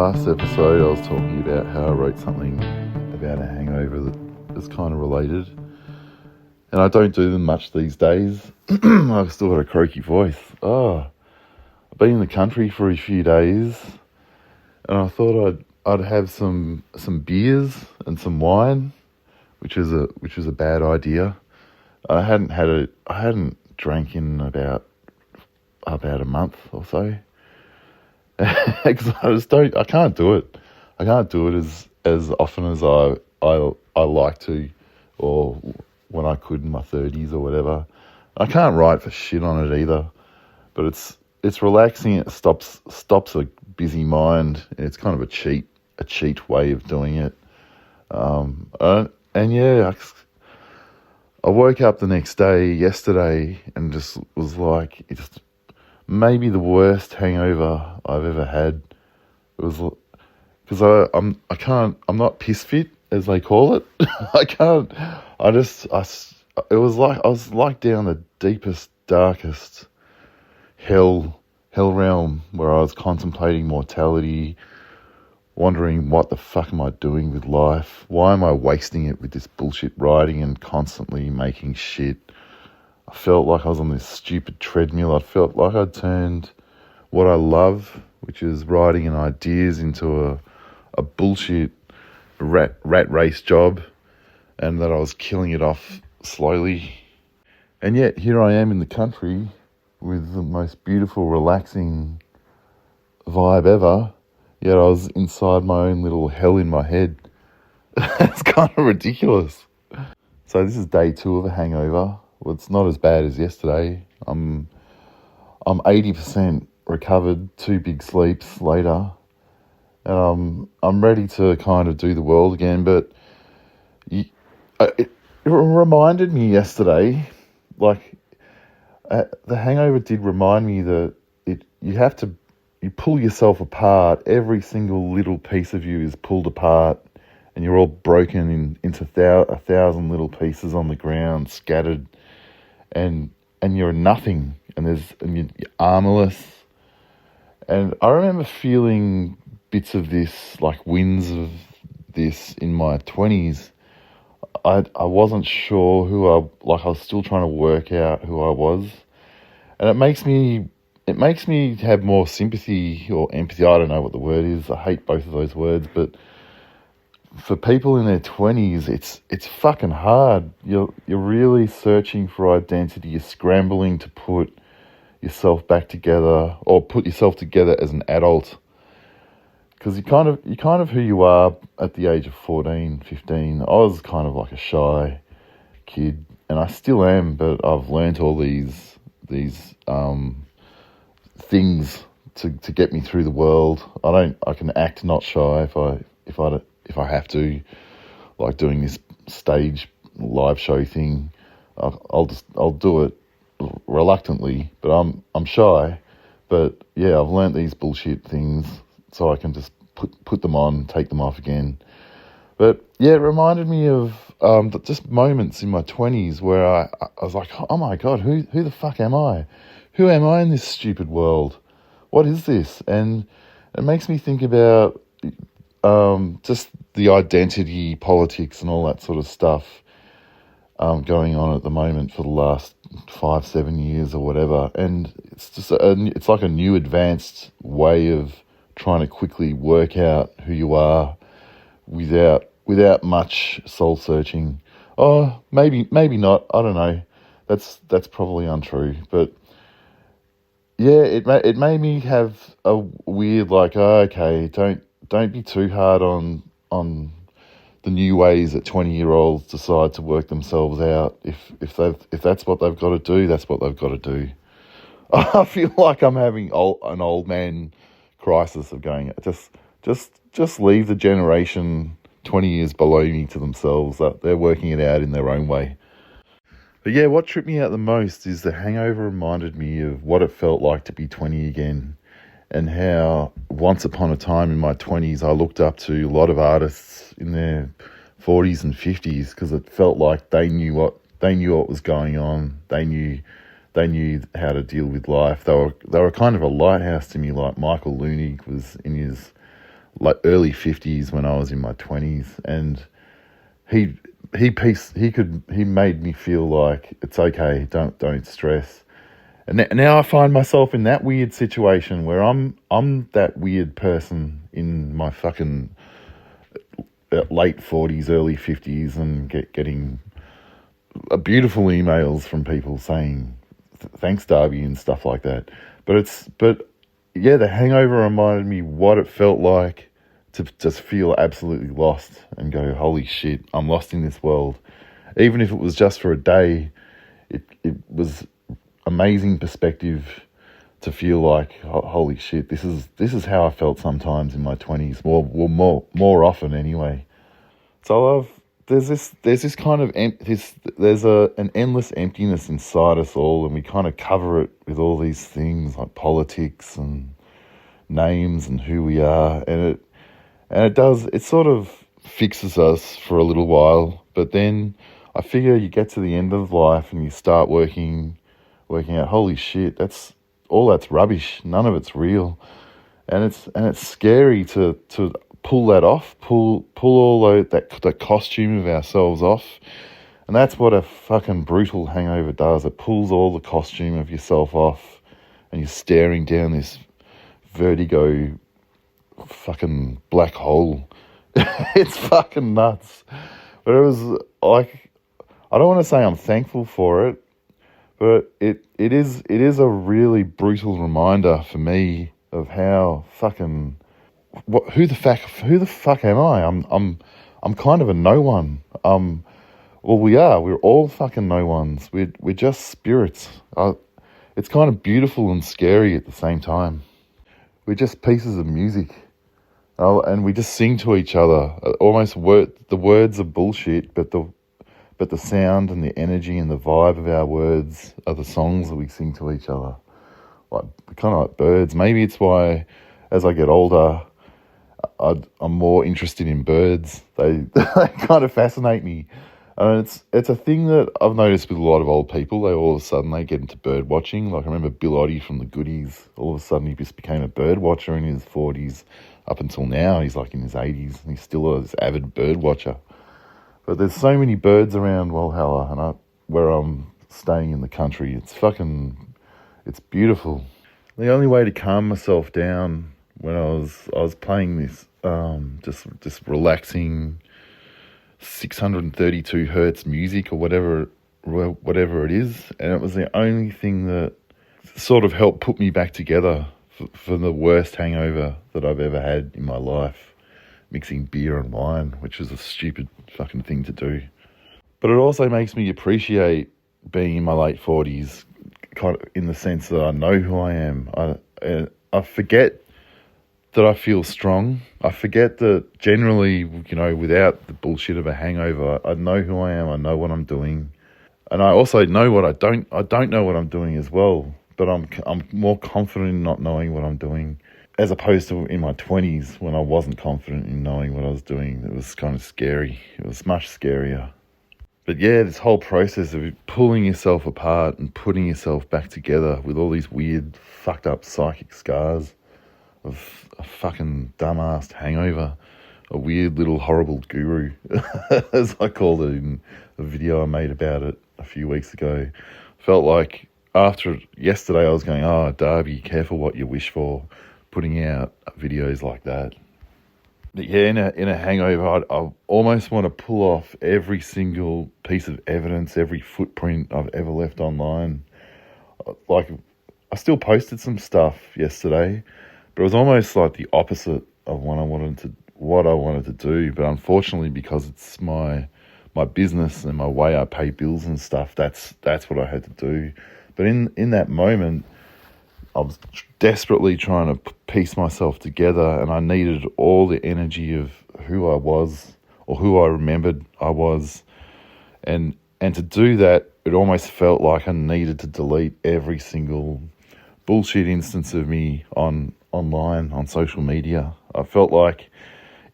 last episode, I was talking about how I wrote something about a hangover that is kind of related. And I don't do them much these days. I've still got a croaky voice. I've been in the country for a few days, and I thought I'd have some beers and some wine, which is a bad idea. I hadn't drank in about a month or so. Because I can't do it. I can't do it as often as I like to, or when I could in my 30s or whatever. I can't write for shit on it either, but it's relaxing. It stops a busy mind. It's kind of a cheat way of doing it. I woke up the next day, yesterday, and just was like, it's maybe the worst hangover I've ever had. It was because I'm not piss fit, as they call it. It was like I was like down the deepest, darkest hell realm where I was contemplating mortality, wondering what the fuck am I doing with life? Why am I wasting it with this bullshit writing and constantly making shit? I felt like I was on this stupid treadmill. I felt like I'd turned what I love, which is writing and ideas, into a bullshit rat race job, and that I was killing it off slowly. And yet here I am in the country with the most beautiful, relaxing vibe ever, yet I was inside my own little hell in my head. It's kind of ridiculous. So this is day 2 of a hangover. Well, it's not as bad as yesterday. I'm 80% recovered, 2 big sleeps later, and I'm ready to kind of do the world again. But it reminded me yesterday, like the hangover did remind me that you pull yourself apart. Every single little piece of you is pulled apart, and you're all broken into 1,000 little pieces on the ground, scattered. And you're nothing, and you're armorless. And I remember feeling bits of this, like winds of this, in my 20s. I wasn't sure I was still trying to work out who I was, and it makes me have more sympathy or empathy. I don't know what the word is. I hate both of those words, but for people in their 20s, it's fucking hard. You're really searching for identity. You're scrambling to put yourself back together, or put yourself together as an adult, because you're kind of who you are at the age of 14, 15. I was kind of like a shy kid, and I still am, but I've learnt all these things to get me through the world. I can act not shy if I have to, like doing this stage live show thing. I'll do it reluctantly, but I'm shy. But yeah, I've learnt these bullshit things so I can just put them on, take them off again. But yeah, it reminded me of just moments in my 20s where I was like, oh my God, who the fuck am I? Who am I in this stupid world? What is this? And it makes me think about just the identity politics and all that sort of stuff going on at the moment for the last 5-7 years or whatever. And it's just it's like a new advanced way of trying to quickly work out who you are without much soul searching. Oh, maybe not. I don't know. That's probably untrue. But yeah, it made me have a weird, like, oh, okay, don't be too hard on the new ways that 20-year-olds decide to work themselves out. If that's what they've got to do, that's what they've got to do. I feel like I'm having an old man crisis of going, just leave the generation 20 years below me to themselves. They're working it out in their own way. But yeah, what tripped me out the most is the hangover reminded me of what it felt like to be 20 again, and how once upon a time in my 20s I looked up to a lot of artists in their 40s and 50s because it felt like they knew what was going on. They knew how to deal with life. They were kind of a lighthouse to me. Like Michael Leunig was in his like early 50s when I was in my 20s, and he he made me feel like it's okay, don't stress. And now I find myself in that weird situation where I'm that weird person in my fucking late 40s, early 50s, and getting beautiful emails from people saying thanks Darby and stuff like that. But yeah, the hangover reminded me what it felt like to just feel absolutely lost and go, holy shit, I'm lost in this world. Even if it was just for a day, it was amazing perspective to feel like, holy shit, this is how I felt sometimes in my 20s. More often anyway. So there's this kind of there's an endless emptiness inside us all, and we kind of cover it with all these things like politics and names and who we are, and it sort of fixes us for a little while, but then I figure you get to the end of life and you start working out, holy shit, that's rubbish. None of it's real, and it's scary to pull that off, pull all that costume of ourselves off, and that's what a fucking brutal hangover does. It pulls all the costume of yourself off, and you're staring down this vertigo fucking black hole. It's fucking nuts. But it was like, I don't want to say I'm thankful for it, but it is a really brutal reminder for me of how fucking who the fuck am I? I'm kind of a no one. Well, we are. We're all fucking no ones. We're just spirits. It's kind of beautiful and scary at the same time. We're just pieces of music. And we just sing to each other. The words are bullshit, but the sound and the energy and the vibe of our words are the songs that we sing to each other. Like, kind of like birds. Maybe it's why, as I get older, I'm more interested in birds. They kind of fascinate me. And it's a thing that I've noticed with a lot of old people. They all of a sudden they get into bird watching. Like, I remember Bill Oddie from the Goodies. All of a sudden he just became a bird watcher in his 40s. Up until now, he's like in his 80s, and he's still this avid bird watcher. But there's so many birds around Walhalla, and where I'm staying in the country, it's beautiful. The only way to calm myself down when I was playing this just relaxing 632 hertz music or whatever it is, and it was the only thing that sort of helped put me back together for the worst hangover that I've ever had in my life, mixing beer and wine, which is a stupid fucking thing to do. But it also makes me appreciate being in my late 40s, kind of in the sense that I know who I am. I forget that I feel strong. I forget that generally, without the bullshit of a hangover, I know who I am. I know what I'm doing, and I also know what I don't. I don't know what I'm doing as well. But I'm more confident in not knowing what I'm doing, as opposed to in my 20s when I wasn't confident in knowing what I was doing. It was kind of scary. It was much scarier. But yeah, this whole process of pulling yourself apart and putting yourself back together with all these weird, fucked up psychic scars of a fucking dumbass hangover, a weird little horrible guru, as I called it in a video I made about it a few weeks ago. Felt like after yesterday I was going, oh, Darby, careful what you wish for, putting out videos like that. But yeah, in a hangover, I almost want to pull off every single piece of evidence, every footprint I've ever left online. Like, I still posted some stuff yesterday, but it was almost like the opposite of what I wanted to do. But unfortunately, because it's my business and my way I pay bills and stuff, that's what I had to do. But in that moment, I was desperately trying to piece myself together, and I needed all the energy of who I was, or who I remembered I was. And to do that, it almost felt like I needed to delete every single bullshit instance of me online, on social media. I felt like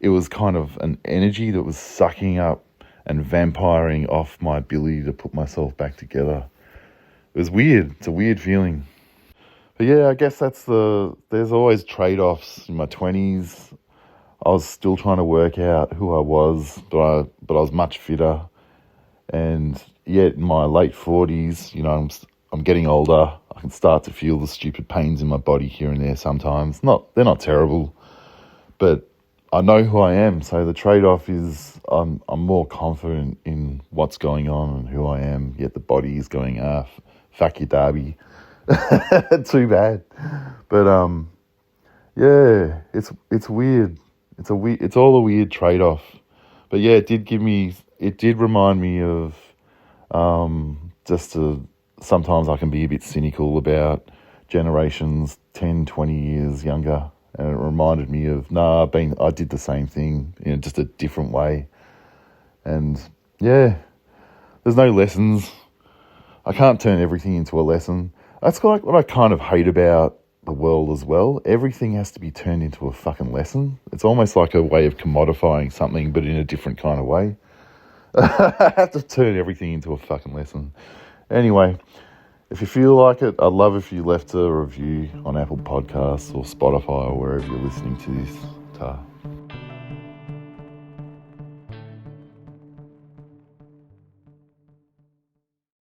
it was kind of an energy that was sucking up and vampiring off my ability to put myself back together. It was weird. It's a weird feeling. But yeah, I guess there's always trade-offs in my 20s. I was still trying to work out who I was, but I was much fitter. And yet in my late 40s, I'm getting older. I can start to feel the stupid pains in my body here and there sometimes. They're not terrible, but I know who I am. So the trade-off is I'm more confident in what's going on and who I am. Yet the body is going, fuck you, Derby. Too bad. But yeah, it's weird. It's all a weird trade-off. But yeah, it did remind me of sometimes I can be a bit cynical about generations 10, 20 years younger. And it reminded me of, I did the same thing in just a different way. And yeah, there's no lessons. I can't turn everything into a lesson. That's like what I kind of hate about the world as well. Everything has to be turned into a fucking lesson. It's almost like a way of commodifying something, but in a different kind of way. I have to turn everything into a fucking lesson. Anyway, if you feel like it, I'd love if you left a review on Apple Podcasts or Spotify or wherever you're listening to this. Ta.